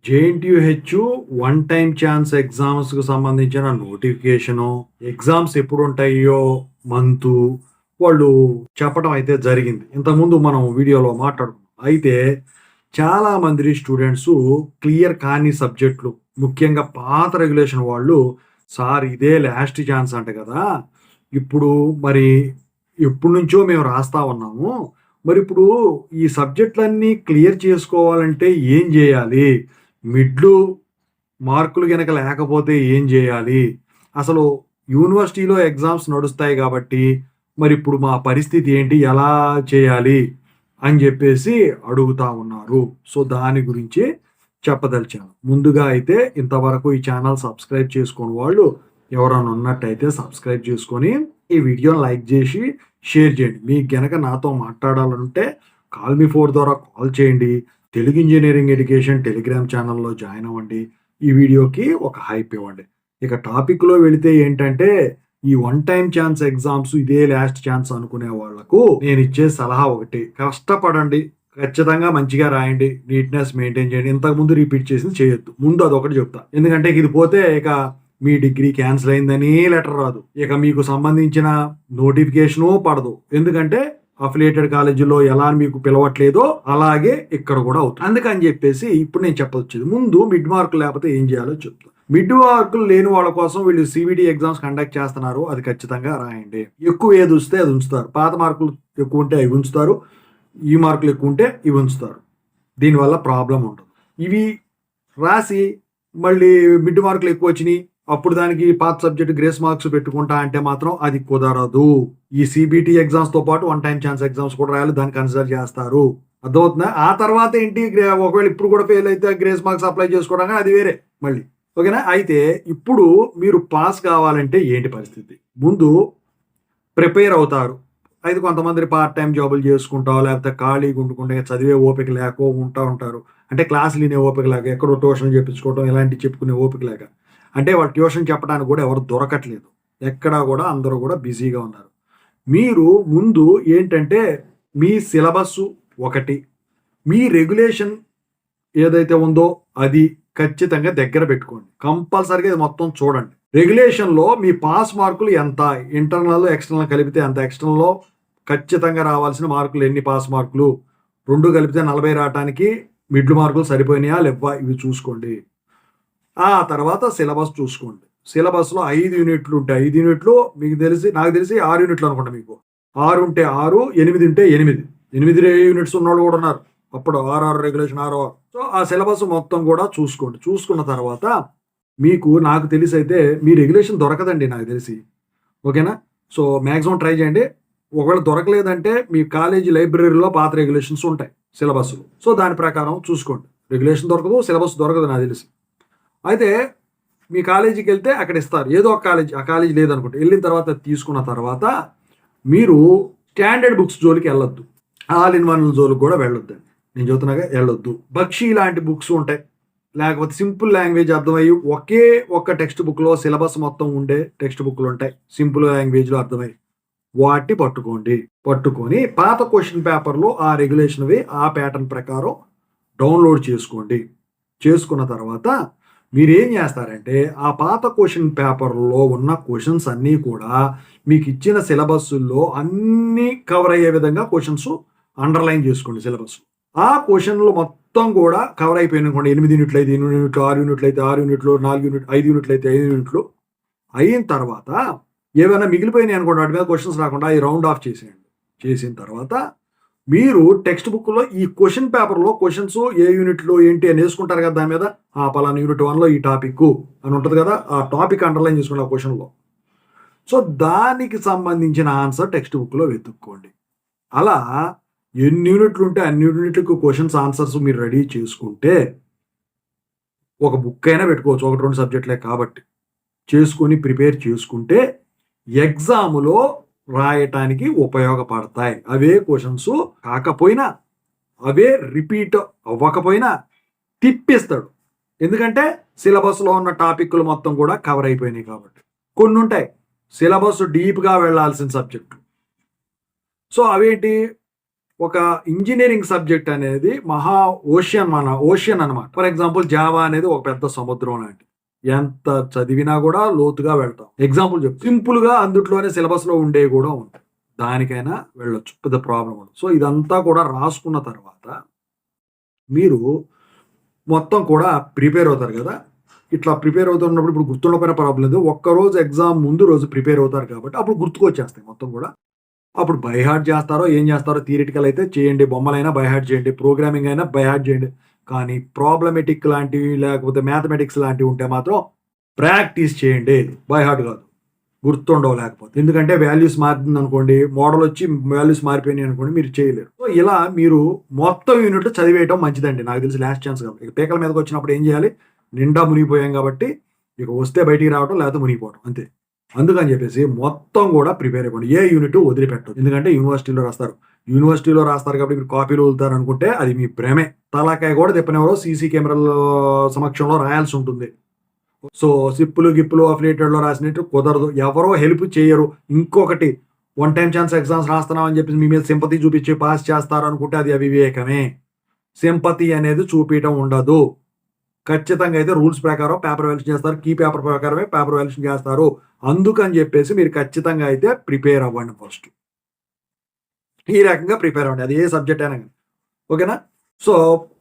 JNTUH one time chance ఎగ్జామ్స్కి సంబంధించిన notification, exams ఎప్పుడు ఉంటాయో మంతు వాళ్ళు చెప్పడం అయితే జరిగింది. ఇంతకుముందు మనం వీడియోలో మాట్లాడుకున్నాం. అయితే చాలామంది స్టూడెంట్స్ క్లియర్ కాని సబ్జెక్టులు, ముఖ్యంగా పాత రెగ్యులేషన్ వాళ్ళు, సార్ ఇదే లాస్ట్ ఛాన్స్ అంట కదా, ఇప్పుడు మరి ఎప్పటి నుంచో మేము రాస్తా ఉన్నాము, మరి ఇప్పుడు ఈ సబ్జెక్టులన్నీ క్లియర్ చేసుకోవాలంటే ఏం చేయాలి, మిడ్లు మార్కులు గనక లేకపోతే ఏం చేయాలి, అసలు యూనివర్సిటీలో ఎగ్జామ్స్ నడుస్తాయి కాబట్టి మరి ఇప్పుడు మా పరిస్థితి ఏంటి, ఎలా చేయాలి అని చెప్పేసి అడుగుతా ఉన్నారు. సో దాని గురించి చెప్పదలిచాను. ముందుగా అయితే ఇంతవరకు ఈ ఛానల్ సబ్స్క్రైబ్ చేసుకుని వాళ్ళు ఎవరైనా ఉన్నట్టయితే సబ్స్క్రైబ్ చేసుకొని ఈ వీడియోని లైక్ చేసి షేర్ చేయండి. మీకు గనక నాతో మాట్లాడాలంటే కాల్ మీ 4 ద్వారా కాల్ చేయండి. తెలుగు ఇంజనీరింగ్ ఎడ్యుకేషన్ టెలిగ్రామ్ ఛానల్లో జాయిన్ అవ్వండి. ఈ వీడియోకి ఒక హైప్ ఇవ్వండి. ఇక టాపిక్లో వెళితే ఏంటంటే, ఈ వన్ టైం ఛాన్స్ ఎగ్జామ్స్ ఇదే లాస్ట్ ఛాన్స్ అనుకునే వాళ్లకు నేను ఇచ్చే సలహా ఒకటి, కష్టపడండి, ఖచ్చితంగా మంచిగా రాయండి, నీట్నెస్ మెయింటైన్ చేయండి. ఇంతకుముందు రిపీట్ చేసింది చేయొద్దు. ముందు అదొకటి చెప్తా. ఎందుకంటే ఇది పోతే ఇక మీ డిగ్రీ క్యాన్సిల్ అయిందని లెటర్ రాదు, ఇక మీకు సంబంధించిన నోటిఫికేషను పడదు. ఎందుకంటే అఫిలియేటెడ్ కాలేజీలో ఎలా మీకు పిలవట్లేదో అలాగే ఇక్కడ కూడా అవుతుంది. అందుకని చెప్పేసి ఇప్పుడు నేను చెప్పొచ్చేది, ముందు మిడ్ మార్కులు లేకపోతే ఏం చేయాలో చెప్తాను. మిడ్ మార్కులు లేని వాళ్ళ కోసం వీళ్ళు సిబిటి ఎగ్జామ్స్ కండక్ట్ చేస్తున్నారు, అది ఖచ్చితంగా రాయండి. ఎక్కువ ఏది వస్తే అది ఉంచుతారు. పాత మార్కులు ఎక్కువ ఉంటే అవి ఉంచుతారు, ఈ మార్కులు ఎక్కువ ఉంటే ఇవి ఉంచుతారు. దీనివల్ల ప్రాబ్లం ఉండదు. ఇవి రాసి మళ్ళీ మిడ్ మార్కులు ఎక్కువ వచ్చినాయి, అప్పుడు దానికి పాత సబ్జెక్ట్ గ్రేస్ మార్క్స్ పెట్టుకుంటా అంటే మాత్రం అది కుదరదు. ఈ సిబిటి ఎగ్జామ్స్ తో పాటు వన్ టైం ఛాన్స్ ఎగ్జామ్స్ కూడా రాయాలి, దాన్ని కన్సిడర్ చేస్తారు. అర్థమవుతుందా? ఆ తర్వాత ఏంటి, ఒకవేళ ఇప్పుడు కూడా ఫెయిల్ అయితే గ్రేస్ మార్క్స్ అప్లై చేసుకోవడం అది వేరే మళ్ళీ. ఓకేనా? అయితే ఇప్పుడు మీరు పాస్ కావాలంటే ఏంటి పరిస్థితి? ముందు ప్రిపేర్ అవుతారు. అయితే కొంతమంది పార్ట్ టైం జాబులు చేసుకుంటావు, లేకపోతే ఖాళీగా ఉండుకుంటే చదివే ఓపిక లేక ఉంటారు. అంటే క్లాసులు వినే ఓపిక లేక, ఎక్కడో ట్యూషన్ చెప్పించుకోవడం, ఇలాంటివి చెప్పుకునే ఓపిక లేక, అంటే వాళ్ళు ట్యూషన్ చెప్పడానికి కూడా ఎవరు దొరకట్లేదు. ఎక్కడా కూడా అందరూ కూడా బిజీగా ఉన్నారు. మీరు ముందు ఏంటంటే మీ సిలబస్ ఒకటి, మీ రెగ్యులేషన్ ఏదైతే ఉందో అది ఖచ్చితంగా దగ్గర పెట్టుకోండి. కంపల్సరీగా ఇది మొత్తం చూడండి. రెగ్యులేషన్లో మీ పాస్ మార్కులు ఎంత, ఇంటర్నల్ ఎక్స్టర్నల్ కలిపితే ఎంత, ఎక్స్టర్నల్లో ఖచ్చితంగా రావాల్సిన మార్కులు ఎన్ని, పాస్ మార్కులు 2 కలిపితే 40 రావడానికి మిడ్లు మార్కులు సరిపోయినాయా లేవా ఇవి చూసుకోండి. ఆ తర్వాత సిలబస్ చూసుకోండి. సిలబస్లో 5 యూనిట్లు ఉంటాయి. 5 యూనిట్లు నాకు తెలిసి 6 యూనిట్లు అనుకుంటా. మీకు 6 ఉంటే 6, 8 ఉంటే 8 యూనిట్స్ ఉన్నవాళ్ళు కూడా ఉన్నారు. అప్పుడు 6 రెగ్యులేషన్ 6. సో ఆ సిలబస్ మొత్తం కూడా చూసుకోండి. చూసుకున్న తర్వాత మీకు, నాకు తెలిసి అయితే మీ రెగ్యులేషన్ దొరకదండి నాకు తెలిసి. ఓకేనా? సో మ్యాక్సిమం ట్రై చేయండి. ఒకవేళ దొరకలేదంటే మీ కాలేజీ లైబ్రరీలో పాత రెగ్యులేషన్స్ ఉంటాయి సిలబస్లు. సో దాని ప్రకారం చూసుకోండి. రెగ్యులేషన్ దొరకదు, సిలబస్ దొరకదు నాకు తెలిసి. అయితే మీ కాలేజీకి వెళ్తే అక్కడ ఇస్తారు ఏదో ఒక కాలేజీ, ఆ కాలేజీ లేదనుకుంటే వెళ్ళిన తర్వాత తీసుకున్న తర్వాత మీరు స్టాండర్డ్ బుక్స్ జోలికి వెళ్ళొద్దు, ఆల్ ఇన్ వన్ జోలికి కూడా వెళ్ళొద్దండి. నేను చెబుతున్నాగా వెళ్ళొద్దు. బక్షి లాంటి బుక్స్ ఉంటాయి, లేకపోతే సింపుల్ లాంగ్వేజ్ అర్థమయ్యి ఒకే ఒక్క టెక్స్ట్ బుక్లో సిలబస్ మొత్తం ఉండే టెక్స్ట్ బుక్లు ఉంటాయి, సింపుల్ లాంగ్వేజ్లో అర్థమయ్యి, వాటిని పట్టుకొని పాత క్వశ్చన్ పేపర్లో ఆ రెగ్యులేషన్వి ఆ ప్యాటర్న్ ప్రకారం డౌన్లోడ్ చేసుకోండి. చేసుకున్న తర్వాత మీరు ఏం చేస్తారంటే, ఆ పాత క్వశ్చన్ పేపర్లో ఉన్న క్వశ్చన్స్ అన్నీ కూడా మీకు ఇచ్చిన సిలబస్లో అన్నీ కవర్ అయ్యే విధంగా క్వశ్చన్స్ అండర్లైన్ చేసుకోండి. సిలబస్ ఆ క్వశ్చన్లు మొత్తం కూడా కవర్ అయిపోయిన 8 యూనిట్లు అయితే 8 యూనిట్లు, 6 యూనిట్లు అయితే 6 యూనిట్లు, 4 యూనిట్లు, 5 యూనిట్లు అయితే 5 యూనిట్లు అయిన తర్వాత ఏమైనా మిగిలిపోయినాయి అనుకోండి, వాటి మీద క్వశ్చన్స్ రాకుండా అవి రౌండ్ ఆఫ్ చేసేయండి. చేసిన తర్వాత మీరు టెక్స్ట్ బుక్లో ఈ క్వశ్చన్ పేపర్లో క్వశ్చన్స్ ఏ యూనిట్లో ఏంటి అని వేసుకుంటారు కదా, దాని మీద పలానా యూనిట్ 1లో ఈ టాపిక్ అని ఉంటుంది కదా, ఆ టాపిక్ అండర్లైన్ చేసుకుని ఆ క్వశ్చన్లో. సో దానికి సంబంధించిన ఆన్సర్ టెక్స్ట్ బుక్లో వెతుక్కోండి. అలా ఎన్ని యూనిట్లు ఉంటే అన్ని యూనిట్లకు క్వశ్చన్స్ ఆన్సర్స్ మీరు రెడీ చేసుకుంటే, ఒక బుక్ అయినా పెట్టుకోవచ్చు, 1-2 సబ్జెక్టులే కాబట్టి, చేసుకొని ప్రిపేర్ చేసుకుంటే ఎగ్జాములో రాయటానికి ఉపయోగపడతాయి. అవే క్వశ్చన్స్ కాకపోయినా, అవే రిపీట్ అవ్వకపోయినా తిప్పిస్తాడు. ఎందుకంటే సిలబస్లో ఉన్న టాపిక్లు మొత్తం కూడా కవర్ అయిపోయినాయి కాబట్టి. కొన్ని ఉంటాయి సిలబస్ డీప్గా వెళ్ళాల్సిన సబ్జెక్టు. సో అవేంటి, ఒక ఇంజినీరింగ్ సబ్జెక్ట్ అనేది ఓషియన్ అన్నమాట. ఫర్ ఎగ్జాంపుల్ జావా అనేది ఒక పెద్ద సముద్రం లాంటిది. ఎంత చదివినా కూడా లోతుగా వెళ్తాం. ఎగ్జాంపుల్ చెప్తా. సింపుల్‌గా అందుట్లోనే సిలబస్‌లో ఉండేవి కూడా ఉంటాయి. దానికైనా వెళ్ళొచ్చు. పెద్ద ప్రాబ్లమ్ ఉండదు. సో, ఇదంతా కూడా రాసుకున్న తర్వాత మీరు మొత్తం కూడా ప్రిపేర్ అవుతారు కదా! ఇట్లా ప్రిపేర్ అవుతున్నప్పుడు ఇప్పుడు గుర్తుండకపోయినా ప్రాబ్లమ్ లేదు. ఒక్కరోజు ఎగ్జామ్ ముందు రోజు ప్రిపేర్ అవుతారు కాబట్టి అప్పుడు గుర్తుకొచ్చేస్తాయి మొత్తం కూడా. అప్పుడు బై హార్ట్ చేస్తారో, ఏం చేస్తారో థియరిటికల్ అయితే చేయండి. బొమ్మలైనా బై హార్ట్ చేయండి. ప్రోగ్రామింగ్ అయినా బై హార్ట్ చేయండి. కానీ ప్రాబ్లమాటిక్ లాంటివి లేకపోతే మ్యాథమెటిక్స్ లాంటివి ఉంటే మాత్రం ప్రాక్టీస్ చేయండి. బై హార్ట్ కాదు. గుర్తుండవు లేకపోతే. ఎందుకంటే వాల్యూస్ మారిందనుకోండి, మోడల్ వచ్చి వాల్యూస్ మారిపోయినాయి అనుకోండి మీరు చేయలేరు. సో, ఇలా మీరు మొత్తం యూనిట్లు చదివేయటం మంచిదండి. నాకు తెలిసి లాస్ట్ ఛాన్స్ కాబట్టి. ఇక పీకల మీదకి వచ్చినప్పుడు ఏం చేయాలి? నిండా మునిగిపోయాం కాబట్టి ఇక వస్తే బయటికి రావటం లేకపోతే మునిగిపోవటం అంతే. అందుకని చెప్పేసి మొత్తం కూడా ప్రిపేర్ అయిపోండి. ఏ యూనిట్ వదిలిపెట్టొద్దు. ఎందుకంటే యూనివర్సిటీలో రాస్తారు కాబట్టి మీరు కాపీలు వదులుతారు అనుకుంటే అది మీ భ్రమే. తలకాయ కూడా తిప్పనివ్వరు. సీసీ కెమెరాల సమక్షంలో రాయాల్సి ఉంటుంది. సో, సిప్పులు, గిప్పులు, అఫిలియేటెడ్‌లో రాసినట్టు కుదరదు. ఎవరో హెల్ప్ చేయరు. ఇంకొకటి వన్ టైమ్ ఛాన్స్ ఎగ్జామ్స్ రాస్తున్నాం అని చెప్పేసి మీ మీద సింపతి చూపించి పాస్ చేస్తారు అనుకుంటే అది అవివేకమే. సింపతి అనేది చూపియటం ఉండదు. ఖచ్చితంగా అయితే రూల్స్ ప్రకారం పేపర్ వాల్యుయేషన్ చేస్తారు. కీ పేపర్ ప్రకారమే పేపర్ వాల్యుయేషన్ చేస్తారు. అందుకని చెప్పేసి మీరు ఖచ్చితంగా అయితే ప్రిపేర్ అవ్వండి ఫస్ట్. ఈ రకంగా ప్రిపేర్ అవ్వండి. అది ఏ సబ్జెక్ట్ అయినా గాని. ఓకేనా? సో,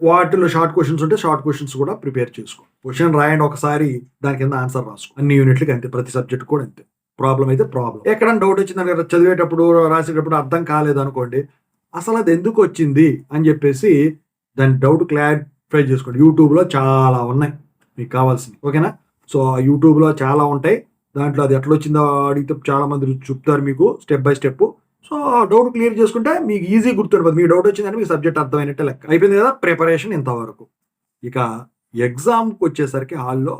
వాటిలో షార్ట్ క్వెషన్స్ ఉంటే షార్ట్ క్వెషన్స్ కూడా ప్రిపేర్ చేసుకో. క్వెషన్ రాయండి ఒకసారి, దాని కింద ఆన్సర్ రాసుకో. అన్ని యూనిట్లకి అంతే. ప్రతి సబ్జెక్ట్ కూడా అంతే. ప్రాబ్లమ్ అయితే ప్రాబ్లమ్. ఎక్కడైనా డౌట్ వచ్చిందని చదివేటప్పుడు, రాసేటప్పుడు అర్థం కాలేదనుకోండి, అసలు అది ఎందుకు వచ్చింది అని చెప్పేసి దాని డౌట్ క్లారిఫై చేసుకోండి. యూట్యూబ్‌లో చాలా ఉన్నాయి మీకు కావాల్సినవి. ఓకేనా? సో, యూట్యూబ్‌లో చాలా ఉంటాయి. దాంట్లో అది ఎట్లొచ్చిందో అడిగితే చాలా మంది చెప్తారు మీకు step by step. So, doubt clear చేసుకుంటే మీకు ఈజీ గుర్తుండిపోద్ది. మీకు డౌట్ వచ్చిందంటే మీకు సబ్జెక్ట్ అర్థమైనట్టే లెక్క. అయిపోయింది కదా ప్రిపరేషన్ ఇంతవరకు. ఇక ఎగ్జామ్‌కొచ్చేసరికి హాల్‌లో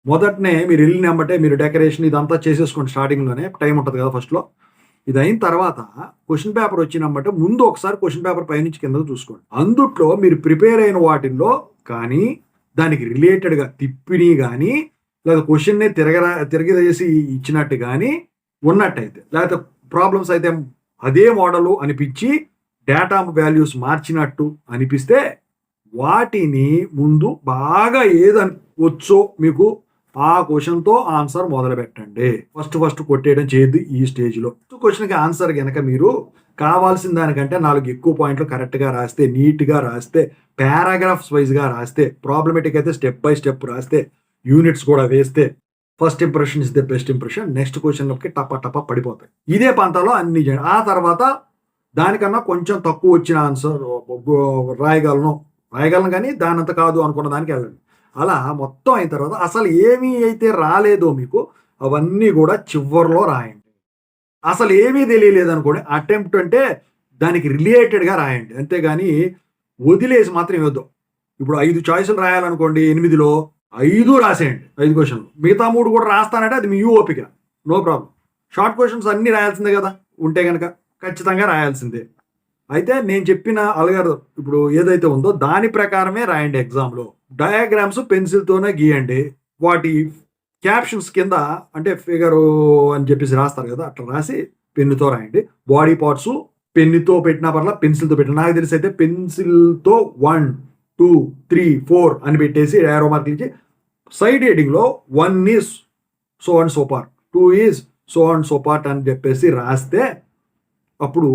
మొదటనే మీరు ఎళ్ళిన ఎమ్మటే మీరు డెకరేషన్ ఇదంతా చేసేసుకోండి స్టార్టింగ్‌లోనే. టైం ఉంటది కదా ఫస్ట్‌లో. ఇదయిన తర్వాత క్వెషన్ పేపర్ వచ్చినెమ్మటే ముందు ఒకసారి క్వెషన్ పేపర్ పైనుంచి కిందకి చూసుకోండి. అందుట్లో మీరు ప్రిపేర్ అయిన వాటిల్లో కానీ, దానికి రిలేటెడ్‌గా తిప్పినయి గానీ, లేదా క్వెషన్‌నే తిరగేసి ఇచ్చినట్టు గానీ ఉన్నట్టయితే, లేకపోతే ప్రాబ్లమ్స్ అయితే అదే మోడలు అనిపించి డేటా వాల్యూస్ మార్చినట్టు అనిపిస్తే వాటిని ముందు బాగా వచ్చో మీకు ఆ క్వెషన్‌తో ఆన్సర్ మొదలుపెట్టండి. ఫస్ట్ కొట్టేయడం చేయొద్దు ఈ స్టేజ్‌లో. క్వెషన్‌కి ఆన్సర్ గనక మీరు కావాల్సిన దానికంటే 4 ఎక్కువ పాయింట్లు కరెక్ట్‌గా రాస్తే, నీట్‌గా రాస్తే, పారాగ్రాఫ్స్ వైస్‌గా రాస్తే, ప్రాబ్లమాటిక్ అయితే స్టెప్ బై స్టెప్ రాస్తే, యూనిట్స్ కూడా వేస్తే first impression is the best impression. Next క్వెషన్‌లకి టపా పడిపోతాయి. ఇదే పంతాలో అన్ని చేయండి. ఆ తర్వాత దానికన్నా కొంచెం తక్కువ వచ్చిన ఆన్సర్ రాయగలను కానీ దానంత కాదు అనుకున్న దానికి వెళ్ళండి. అలా మొత్తం అయిన తర్వాత అసలు ఏమి అయితే రాలేదో మీకు అవన్నీ కూడా చివర్లో రాయండి. అసలు ఏమీ తెలియలేదనుకోండి, అటెంప్ట్ అంటే దానికి రిలేటెడ్‌గా రాయండి. అంతేగాని వదిలేసి మాత్రం ఇవ్వద్దు. ఇప్పుడు 5 చాయిస్‌లు రాయాలనుకోండి 8లో 5 రాసేయండి. 5 క్వెషన్‌లు. మిగతా 3 కూడా రాస్తానంటే అది మీ ఓపిక. No problem. షార్ట్ క్వెషన్స్ అన్నీ రాయాల్సిందే కదా! ఉంటే గనక ఖచ్చితంగా రాయాల్సిందే. అయితే నేను చెప్పిన అల్గారిథం ఇప్పుడు ఏదైతే ఉందో దాని ప్రకారమే రాయండి ఎగ్జామ్‌లో. డయాగ్రామ్స్ పెన్సిల్‌తోనే గీయండి. వాటి క్యాప్షన్స్ కింద అంటే ఫిగరు అని చెప్పేసి రాస్తారు కదా! అట్లా రాసి పెన్నుతో రాయండి. బాడీ పార్ట్స్ పెన్నుతో పెట్టినా పర్లా, పెన్సిల్‌తో పెట్టినా. నాకు తెలిసి అయితే పెన్సిల్‌తో 1, 2, 3, 4 అని పెట్టేసి యారో మార్క్ ఇచ్చి సైడ్ హెడ్డింగ్‌లో 1 is so and so part, 2 is so and so part అని చెప్పేసి రాస్తే అప్పుడు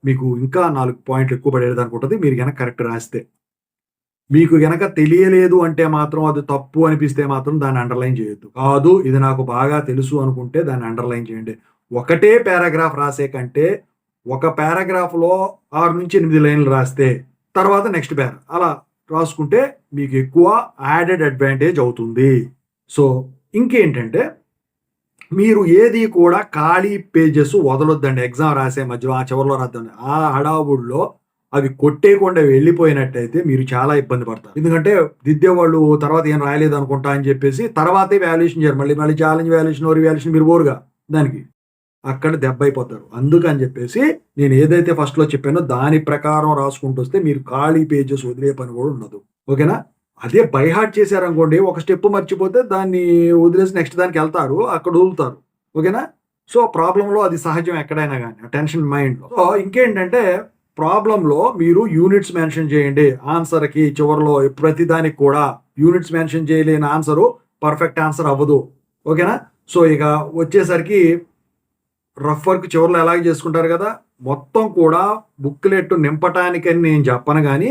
మీకు ఇంకా 4 పాయింట్లు ఎక్కువ పడేదానికి ఉంటది. మీరు గనక కరెక్ట్ రాస్తే. మీకు గనక తెలియలేదు అంటే మాత్రం అది తప్పు అనిపిస్తే మాత్రం దాన్ని అండర్‌లైన్ చేయొద్దు. కాదు ఇది నాకు బాగా తెలుసు అనుకుంటే దాన్ని అండర్‌లైన్ చేయండి. ఒకటే పారాగ్రాఫ్ రాసే కంటే ఒక పారాగ్రాఫ్‌లో 6-8 లైన్‌లు రాస్తే తర్వాత నెక్స్ట్ అలా రాసుకుంటే మీకు ఎక్కువ యాడెడ్ అడ్వాంటేజ్ అవుతుంది. సో, ఇంకేంటంటే మీరు ఏది కూడా ఖాళీ పేజెస్ వదలొద్దండి. ఎగ్జామ్ రాసే మధ్యలో ఆ చివరిలో రాద్దండి. ఆ హడావుడిలో అవి కొట్టేయకుండా వెళ్ళిపోయినట్టయితే మీరు చాలా ఇబ్బంది పడతారు. ఎందుకంటే దిద్దేవాళ్ళు తర్వాత ఏం రాయలేదు అనుకుంటా అని చెప్పేసి తర్వాతే వాల్యుయేషన్ చేయరు. మళ్ళీ ఛాలెంజ్ వాల్యుయేషన్, రీవాల్యుయేషన్ మీరు పోరుగా దానికి. అక్కడ దెబ్బైపోతారు. అందుకని చెప్పేసి నేను ఏదైతే ఫస్ట్‌లో చెప్పానో దాని ప్రకారం రాసుకుంటూ వస్తే మీరు ఖాళీ పేజెస్ వదిలే పని కూడా ఉండదు. ఓకేనా? అదే బై హార్ట్ చేశారనుకోండి, ఒక స్టెప్ మర్చిపోతే దాన్ని వదిలేసి నెక్స్ట్ దానికెళ్తారు. అక్కడ వదులుతారు. ఓకేనా? సో, ప్రాబ్లమ్‌లో అది సహజం ఎక్కడైనా గాని. ఆ టెన్షన్ మైండ్‌లో. సో, ఇంకేంటంటే ప్రాబ్లంలో మీరు యూనిట్స్ మెన్షన్ చేయండి. ఆన్సర్‌కి చివరిలో ప్రతిదానికి కూడా యూనిట్స్ మెన్షన్ చేయలేని ఆన్సరు పర్ఫెక్ట్ ఆన్సర్ అవ్వదు. ఓకేనా? సో, ఇక వచ్చేసరికి రఫ్ వర్క్ చివరిలో ఎలాగ చేసుకుంటారు కదా! మొత్తం కూడా బుక్‌లెట్ నింపటానికని నేను చెప్పను గానీ,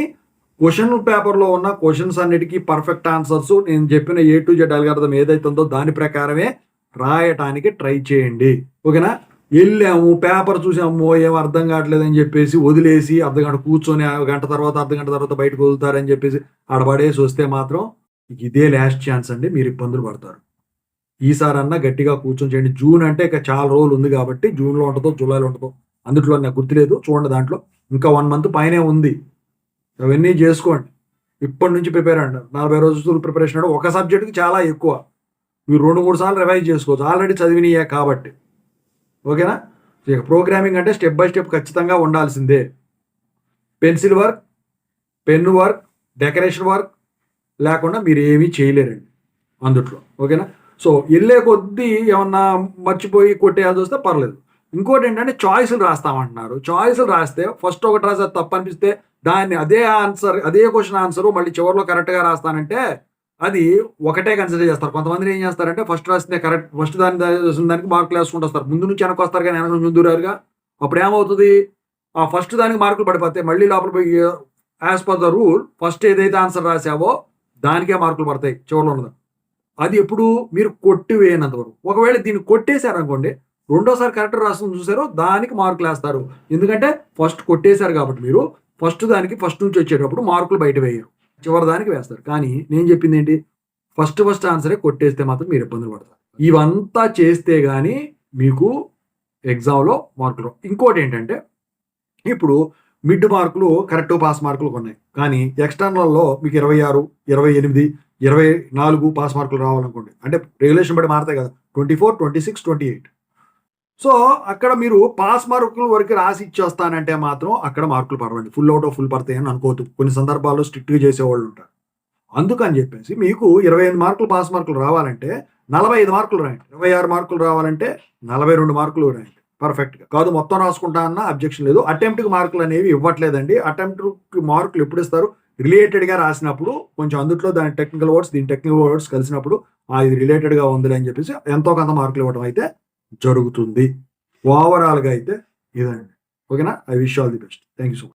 క్వెషన్ పేపర్‌లో ఉన్న క్వెషన్స్ అన్నిటికి పర్ఫెక్ట్ ఆన్సర్స్ నేను చెప్పిన ఏ టు జెడ్ అల్గారిథం ఏదైతే ఉందో దాని ప్రకారమే రాయటానికి ట్రై చేయండి. ఓకేనా? ఎళ్ళాము, పేపర్ చూసాము, ఏం అర్థం కావట్లేదని చెప్పేసి వదిలేసి అర్ధగంట కూర్చొని అర్ధగంట తర్వాత బయటకు వదులుతారని చెప్పేసి ఆడ పడేసి వస్తే మాత్రం ఇదే లాస్ట్ ఛాన్స్ అండి. మీరు ఇబ్బందులు పడతారు. ఈసారన్నా గట్టిగా కూర్చొని చేయండి. జూన్ అంటే ఇక చాలా రోజులు ఉంది కాబట్టి జూన్‌లో ఉంటదో, జూలైలో ఉంటదో అందుట్లో నాకు గుర్తులేదు. చూడండి దాంట్లో ఇంకా 1 మంత్ పైనే ఉంది. అవన్నీ చేసుకోండి. ఇప్పటి నుంచి ప్రిపేర్ అండి. 40 రోజులు ప్రిపరేషన్ అంటే ఒక సబ్జెక్ట్‌కి చాలా ఎక్కువ. మీరు 2, 3 సార్లు రివైజ్ చేసుకోవచ్చు. ఆల్రెడీ చదివినయే కాబట్టి. ఓకేనా? ఇక ప్రోగ్రామింగ్ అంటే స్టెప్ బై స్టెప్ ఖచ్చితంగా ఉండాల్సిందే. Pencil work, pen work, decoration work లేకుండా మీరేమీ చేయలేరండి అందుట్లో. ఓకేనా? సో, ఎళ్ళే కొద్దీ ఏమన్నా మర్చిపోయి కొట్టేయాల్సొస్తే పర్లేదు. ఇంకోటేంటంటే చాయిస్‌లు రాస్తామంటున్నారు. చాయిస్‌లు రాస్తే ఫస్ట్ ఒకటి రాసి అది తప్పనిపిస్తే దాన్ని అదే క్వెషన్ ఆన్సరు మళ్ళీ చివరిలో కరెక్ట్‌గా రాస్తానంటే అది ఒకటే కన్సిడర్ చేస్తారు. కొంతమంది ఏం చేస్తారంటే ఫస్ట్ రాసిందే కరెక్ట్ ఫస్ట్ రాసిన దానికి మార్కులేసుకుంటూ వస్తారు. ముందు నుంచి వెనక్కొస్తారు గానీ వెనక నుంచి ముందుకు రారుగా. అప్పుడేమవుతది? ఆ ఫస్ట్ దానికి మార్కులు పడిపోతాయి. మళ్ళీ లోపల పోయి as per the rule first ఏదైతే ఆన్సర్ రాసావో దానికే మార్కులు పడతాయి చివరిలో ఉన్నది. అది ఎప్పుడు మీరు కొట్టివేయనంత వరకు. ఒకవేళ దీన్ని కొట్టేసారనుకోండి, రెండోసారి కరెక్ట్ రాసింది చూసారో దానికి మార్కులేస్తారు. ఎందుకంటే ఫస్ట్ కొట్టేసారు కాబట్టి మీరు ఫస్ట్ దానికి ఫస్ట్ నుంచి వచ్చేటప్పుడు మార్కులు బయట వేయరు. చివరి దానికి వేస్తారు. కానీ నేను చెప్పిందేంటి? ఫస్ట్ ఆన్సరే కొట్టేస్తే మాత్రం మీరు ఇబ్బందులు పడతారు. ఇవంతా చేస్తే గాని మీకు ఎగ్జామ్‌లో మార్కులు రావు. ఇంకోటేంటంటే ఇప్పుడు మిడ్ మార్కులు కరెక్ట్ పాస్ మార్కులు కొన్నాయి. కానీ ఎక్స్‌టర్నల్‌లో మీకు 26, 28, 24 పాస్ మార్కులు రావాలనుకోండి. అంటే రెగ్యులేషన్ బట్టి మారతాయి కదా! 24, 26, 28. సో, అక్కడ మీరు పాస్ మార్కుల వరకు రాసి ఇచ్చేస్తానంటే మాత్రం అక్కడ మార్కులు పడవండి. ఫుల్ ఔట్ ఆఫ్ ఫుల్ పడతాయని అనుకోవద్దు. కొన్ని సందర్భాల్లో స్ట్రిక్ట్‌గా చేసేవాళ్ళుంటారు. అందుకని చెప్పేసి మీకు 25 మార్కులు పాస్ మార్కులు రావాలంటే 45 మార్కులు రాయండి. 26 మార్కులు రావాలంటే 42 మార్కులు రాయండి. పర్ఫెక్ట్‌గా. కాదు మొత్తం రాసుకుంటా అన్నా అబ్జెక్షన్ లేదు. అటెంప్ట్‌కి మార్కులనేవి ఇవ్వట్లేదండి. అటెంప్ట్‌కి మార్కులు ఎప్పుడిస్తారు? రిలేటెడ్‌గా రాసినప్పుడు కొంచెం అందుట్లో దాని టెక్నికల్ వర్డ్స్, దీని టెక్నికల్ వర్డ్స్ కలిసినప్పుడు ఇది రిలేటెడ్‌గా ఉందిలే అని చెప్పేసి ఎంతో కొంత మార్కులు ఇవ్వడం అయితే జరుగుతుంది. ఓవరాల్‌గా అయితే ఇదండి. ఓకేనా? I wish you all the best. Thank you so much.